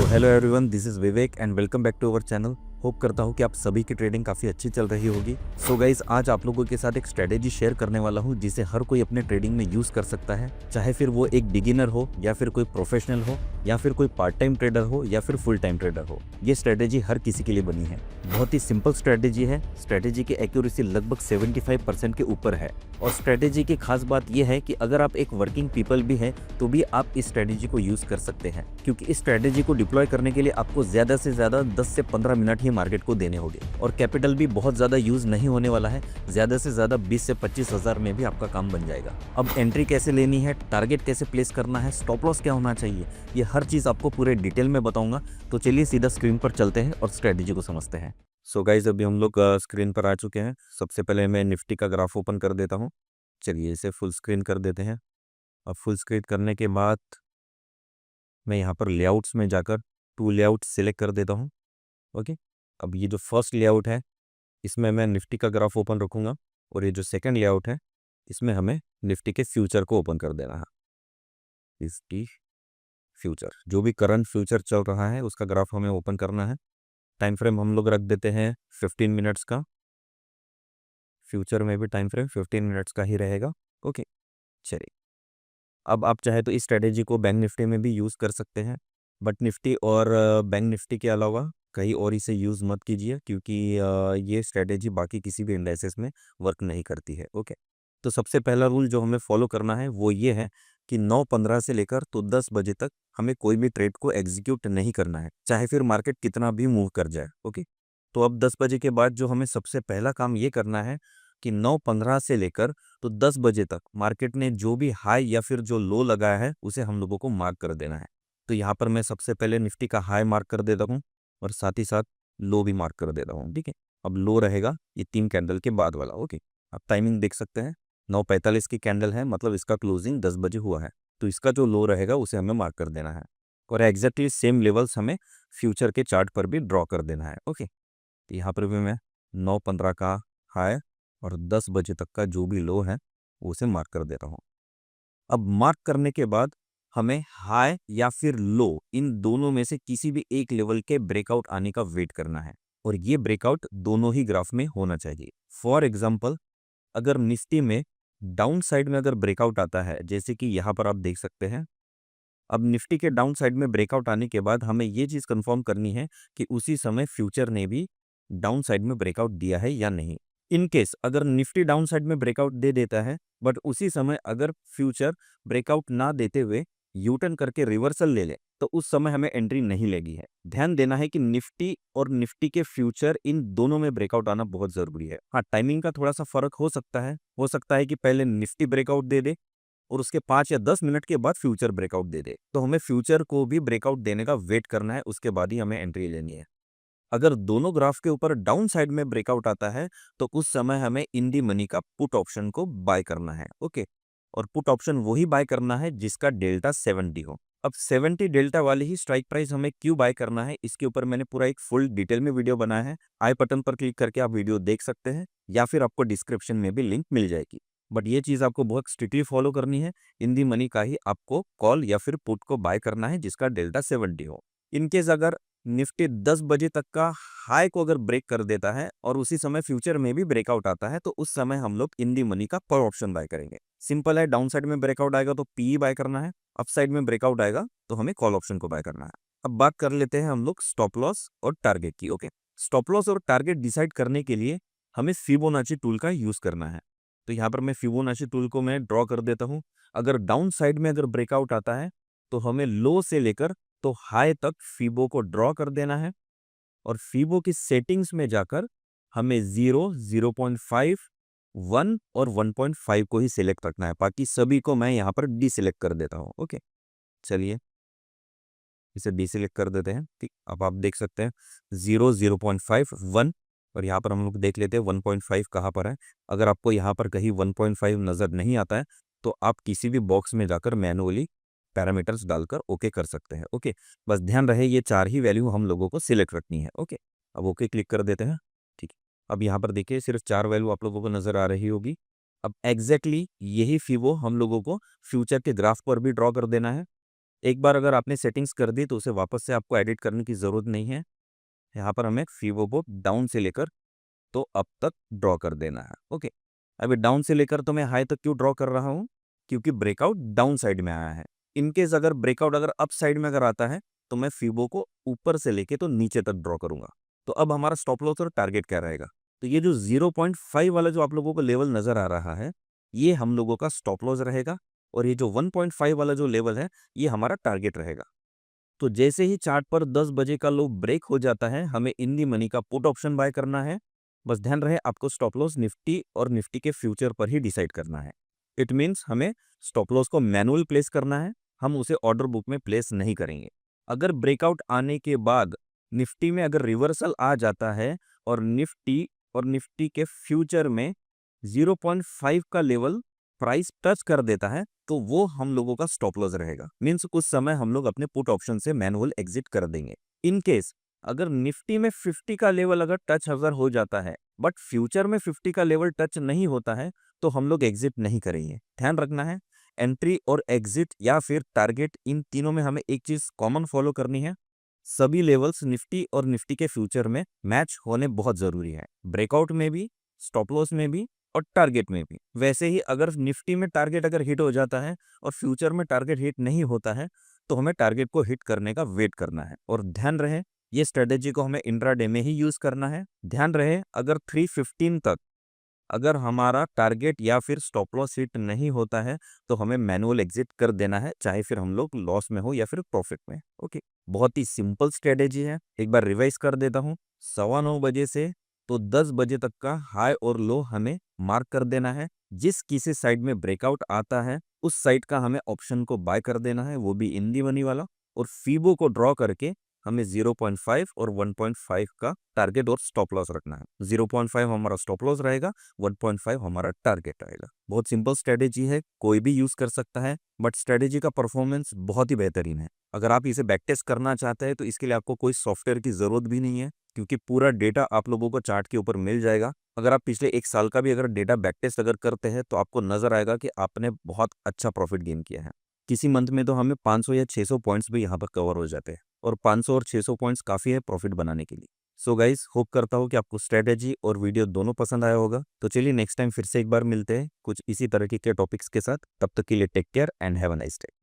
Hello everyone, this is Vivek and welcome back to our channel. Hope करता हूँ कि आप सभी की ट्रेडिंग काफ़ी अच्छी चल रही होगी। सो गाइज, आज आप लोगों के साथ एक स्ट्रेटेजी शेयर करने वाला हूँ जिसे हर कोई अपने ट्रेडिंग में यूज़ कर सकता है, चाहे फिर वो एक बिगिनर हो या फिर कोई प्रोफेशनल हो या फिर कोई पार्ट टाइम ट्रेडर हो या फिर फुल टाइम ट्रेडर हो। ये स्ट्रेटेजी हर किसी के लिए बनी है। बहुत ही सिंपल स्ट्रेटेजी है। स्ट्रेटेजी की एक्यूरेसी लगभग 75% के ऊपर है। और स्ट्रेटेजी की खास बात यह है कि अगर आप एक वर्किंग पीपल भी हैं तो भी आप इस स्ट्रेटेजी को यूज़ कर सकते हैं, क्योंकि इस स्ट्रेटेजी को डिप्लॉय करने के लिए आपको ज़्यादा से ज़्यादा 10 से 15 मिनट ही मार्केट को देने होंगे और कैपिटल भी बहुत ज़्यादा यूज़ नहीं होने वाला है। ज़्यादा से ज़्यादा 20 से 25 हज़ार में भी आपका काम बन जाएगा। अब एंट्री कैसे लेनी है, टारगेट कैसे प्लेस करना है, स्टॉप लॉस क्या होना चाहिए, ये हर चीज़ आपको पूरे डिटेल में बताऊंगा। तो चलिए सीधा स्क्रीन पर चलते हैं और स्ट्रेटेजी को समझते हैं। सो गाइज, अभी हम लोग स्क्रीन पर आ चुके हैं। सबसे पहले मैं निफ्टी का ग्राफ ओपन कर देता हूँ। चलिए इसे फुल स्क्रीन कर देते हैं। अब फुल स्क्रीन करने के बाद मैं यहाँ पर लेआउट्स में जाकर टू लेआउट सिलेक्ट कर देता हूँ। ओके, अब ये जो फर्स्ट लेआउट है इसमें मैं निफ्टी का ग्राफ ओपन रखूँगा और ये जो सेकंड लेआउट है इसमें हमें निफ्टी के फ्यूचर को ओपन कर देना है। निफ्टी फ्यूचर, जो भी करंट फ्यूचर चल रहा है उसका ग्राफ हमें ओपन करना है। टाइम फ्रेम हम लोग रख देते हैं 15 मिनट्स का। फ्यूचर में भी टाइम फ्रेम 15 मिनट्स का ही रहेगा। ओके, चलिए अब आप चाहे तो इस स्ट्रेटेजी को बैंक निफ्टी में भी यूज़ कर सकते हैं, बट निफ्टी और बैंक निफ्टी के अलावा कहीं और इसे यूज़ मत कीजिए, क्योंकि ये स्ट्रेटेजी बाकी किसी भी इंडाइसेस में वर्क नहीं करती है। ओके, तो सबसे पहला रूल जो हमें फॉलो करना है वो ये है कि 9:15 से लेकर तो 10 बजे तक हमें कोई भी ट्रेड को एग्जीक्यूट नहीं करना है, चाहे फिर मार्केट कितना भी मूव कर जाए। ओके, तो अब 10 बजे के बाद जो हमें सबसे पहला काम ये करना है कि 9:15 से लेकर तो 10 बजे तक मार्केट ने जो भी हाई या फिर जो लो लगाया है उसे हम लोगों को मार्क कर देना है। तो यहाँ पर मैं सबसे पहले निफ्टी का हाई मार्क कर देता हूँ और साथ ही साथ लो भी मार्क कर देता हूँ। ठीक है, अब लो रहेगा ये 3 कैंडल के बाद वाला। ओके, आप टाइमिंग देख सकते हैं, 9:45 की कैंडल है, मतलब इसका क्लोजिंग 10 बजे हुआ है। तो इसका जो लो रहेगा उसे हमें मार्क कर देना है और एग्जैक्टली सेम लेवल्स हमें फ्यूचर के चार्ट पर भी ड्रॉ कर देना है। ओके, तो यहाँ पर भी मैं 9:15 का हाई और 10 बजे तक का जो भी लो है वो उसे मार्क कर देता हूँ। अब मार्क करने के बाद हमें हाई या फिर लो इन दोनों में से किसी भी एक लेवल के ब्रेकआउट आने का वेट करना है और ये ब्रेकआउट दोनों ही ग्राफ में होना चाहिए। फॉर एग्जाम्पल, अगर निफ्टी में डाउन साइड में अगर ब्रेकआउट आता है, जैसे कि यहाँ पर आप देख सकते हैं, अब निफ्टी के डाउन साइड में ब्रेकआउट आने के बाद हमें ये चीज़ कंफर्म करनी है कि उसी समय फ्यूचर ने भी डाउन साइड में ब्रेकआउट दिया है या नहीं। इन केस अगर निफ्टी डाउन साइड में ब्रेकआउट दे देता है बट उसी समय अगर फ्यूचर ब्रेकआउट ना देते हुए यूटर्न करके रिवर्सल ले ले तो उस समय हमें एंट्री नहीं लेगी है। ध्यान देना है कि निफ्टी और निफ्टी के फ्यूचर इन दोनों में ब्रेकआउट आना बहुत जरूरी है। हाँ, टाइमिंग का थोड़ा सा फर्क हो सकता है कि पहले निफ्टी ब्रेकआउट दे दे और उसके 5 या 10 मिनट के बाद फ्यूचर ब्रेकआउट दे दे, तो हमें फ्यूचर को भी ब्रेकआउट देने का वेट करना है, उसके बाद ही हमें एंट्री लेनी है। अगर दोनों ग्राफ के ऊपर डाउन साइड में ब्रेकआउट आता है तो उस समय हमें इन दी मनी का पुट ऑप्शन को बाय करना है। ओके, और पुट ऑप्शन वही बाय करना है जिसका डेल्टा 70 हो। अब 70 डेल्टा वाली ही स्ट्राइक प्राइस हमें क्यों बाय करना है, इसके ऊपर मैंने पूरा एक फुल डिटेल में वीडियो बनाया है। आई बटन पर क्लिक करके आप वीडियो देख सकते हैं या फिर आपको डिस्क्रिप्शन में भी लिंक मिल जाएगी। बट ये चीज़ आपको बहुत स्ट्रिक्टली फॉलो करनी है। इन दी मनी का ही आपको कॉल या फिर पुट को बाय करना है जिसका डेल्टा 70 हो। इनकेस अगर निफ्टी 10 बजे तक का हाई को अगर ब्रेक कर देता है और उसी समय फ्यूचर में भी ब्रेकआउट आता है तो उस समय हम लोग इन दी मनी का पर ऑप्शन बाय करेंगे। सिंपल है, डाउन साइड में ब्रेकआउट आएगा तो पी बाय करना है, अप साइड में ब्रेकआउट आएगा तो हमें कॉल ऑप्शन को बाय करना है। अब बात कर लेते हैं हम लोग स्टॉप लॉस और टारगेट की। ओके, स्टॉप लॉस और टारगेट डिसाइड करने के लिए हमें फिबोनाची टूल का यूज करना है। तो यहाँ पर मैं फिबोनाची टूल को मैं ड्रॉ कर देता हूँ। अगर डाउन साइड में अगर ब्रेकआउट आता है तो हमें लो से लेकर तो हाई तक फीबो को ड्रॉ कर देना है और फीबो की सेटिंग्स में जाकर हमें 0, 0.5, 1 और 1.5 को ही सिलेक्ट रखना है। बाकी सभी को मैं यहाँ पर डी सिलेक्ट कर देता हूँ। ओके, चलिए इसे डी सिलेक्ट कर देते हैं। ठीक, अब आप देख सकते हैं 0, 0.5, 1 और यहाँ पर हम लोग देख लेते हैं 1.5 कहाँ पर है। अगर आपको यहाँ पर कहीं 1.5 नज़र नहीं आता है तो आप किसी भी बॉक्स में जाकर मैनुअली पैरामीटर्स डालकर ओके कर सकते हैं। ओके, बस ध्यान रहे ये 4 ही वैल्यू हम लोगों को सिलेक्ट रखनी है। ओके, अब ओके क्लिक कर देते हैं। ठीक है, अब यहाँ पर देखिए सिर्फ 4 वैल्यू आप लोगों को नज़र आ रही होगी। अब एग्जैक्टली यही फीवो हम लोगों को फ्यूचर के ग्राफ पर भी ड्रॉ कर देना है। एक बार अगर आपने सेटिंग्स कर दी तो उसे वापस से आपको एडिट करने की ज़रूरत नहीं है। यहाँ पर हमें फीबो को डाउन से लेकर तो अप तक ड्रॉ कर देना है। ओके, अभी डाउन से लेकर तो मैं हाई तक क्यों ड्रॉ कर रहा हूँ, क्योंकि ब्रेकआउट डाउन साइड में आया है। इनकेस अगर ब्रेकआउट अगर अप साइड में अगर आता है तो मैं फीबो को ऊपर से लेके तो नीचे तक ड्रॉ करूंगा। तो अब हमारा स्टॉप लॉस और टारगेट क्या रहेगा, तो ये जो 0.5 वाला जो आप लोगों को लेवल नजर आ रहा है, ये हम लोगों का स्टॉप लॉस रहेगा, और ये जो 1.5 वाला जो लेवल है ये हमारा टारगेट रहेगा। तो जैसे ही चार्ट पर 10 बजे का लो ब्रेक हो जाता है, हमें इन दी मनी का पुट ऑप्शन बाय करना है। बस ध्यान रहे आपको स्टॉप लॉस निफ्टी और निफ्टी के फ्यूचर पर ही डिसाइड करना है। इट मीन्स हमें स्टॉप लॉस को मैनुअल प्लेस करना है, हम उसे ऑर्डर बुक में प्लेस नहीं करेंगे। अगर ब्रेकआउट आने के बाद निफ्टी में अगर रिवर्सल आ जाता है और निफ्टी के फ्यूचर में 0.5 का लेवल प्राइस टच कर देता है, तो वो हम लोगों का स्टॉप लॉस रहेगा। मीन्स उस समय हम लोग अपने पुट ऑप्शन से मैनुअल एग्जिट कर देंगे। इन केस अगर निफ्टी में 50 का लेवल अगर टच अगर हो जाता है बट फ्यूचर में 50 का लेवल टच नहीं होता है, तो हम लोग एग्जिट नहीं करेंगे। ध्यान रखना है, एंट्री और एग्जिट या फिर टारगेट, इन तीनों में हमें एक चीज कॉमन फॉलो करनी है। सभी लेवल्स निफ्टी और निफ्टी के फ्यूचर में मैच होने बहुत जरूरी है, ब्रेकआउट में भी, स्टॉप लॉस में भी और टारगेट में भी। वैसे ही अगर निफ्टी में टारगेट अगर हिट हो जाता है और फ्यूचर में टारगेट हिट नहीं होता है, तो हमें टारगेट को हिट करने का वेट करना है। और ध्यान रहे ये स्ट्रेटेजी को हमें इंट्राडे में ही यूज करना है। ध्यान रहे अगर 315 तक अगर हमारा टारगेट या फिर स्टॉप लॉस हिट नहीं होता है, तो हमें मैनुअल एग्जिट कर देना है, चाहे फिर हम लोग लॉस में हो या फिर प्रॉफिट में। ओके, बहुत ही सिंपल स्ट्रेटेजी है। एक बार रिवाइज कर देता हूँ। 9:15 बजे से तो 10 बजे तक का हाई और लो हमें मार्क कर देना है। जिस किसी साइड में ब्रेकआउट आता है उस साइड का हमें ऑप्शन को बाय कर देना है, वो भी इन दी मनी वाला। और फीबो को ड्रॉ करके हमें 0.5 और 1.5 का टारगेट और स्टॉप लॉस रखना है। 0.5 हमारा स्टॉप लॉस रहेगा, 1.5 हमारा टारगेट रहेगा। बहुत सिंपल स्ट्रेटेजी है, कोई भी यूज कर सकता है, बट स्ट्रेटेजी का परफॉर्मेंस बहुत ही बेहतरीन है। अगर आप इसे बैक टेस्ट करना चाहते हैं तो इसके लिए आपको कोई सॉफ्टवेयर की जरूरत भी नहीं है, क्योंकि पूरा डेटा आप लोगों को चार्ट के ऊपर मिल जाएगा। अगर आप पिछले 1 साल का भी अगर डेटा बैक टेस्ट अगर करते हैं तो आपको नजर आएगा कि आपने बहुत अच्छा प्रॉफिट गेन किया है। किसी मंथ में तो हमें 500 या 600 पॉइंट्स भी यहाँ पर कवर हो जाते हैं, और 500 और 600 पॉइंट्स काफ़ी है प्रॉफिट बनाने के लिए। सो गाइस, होप करता हूँ कि आपको स्ट्रेटेजी और वीडियो दोनों पसंद आया होगा। तो चलिए नेक्स्ट टाइम फिर से एक बार मिलते हैं कुछ इसी तरह के टॉपिक्स के साथ। तब तक के लिए take care and have a nice day.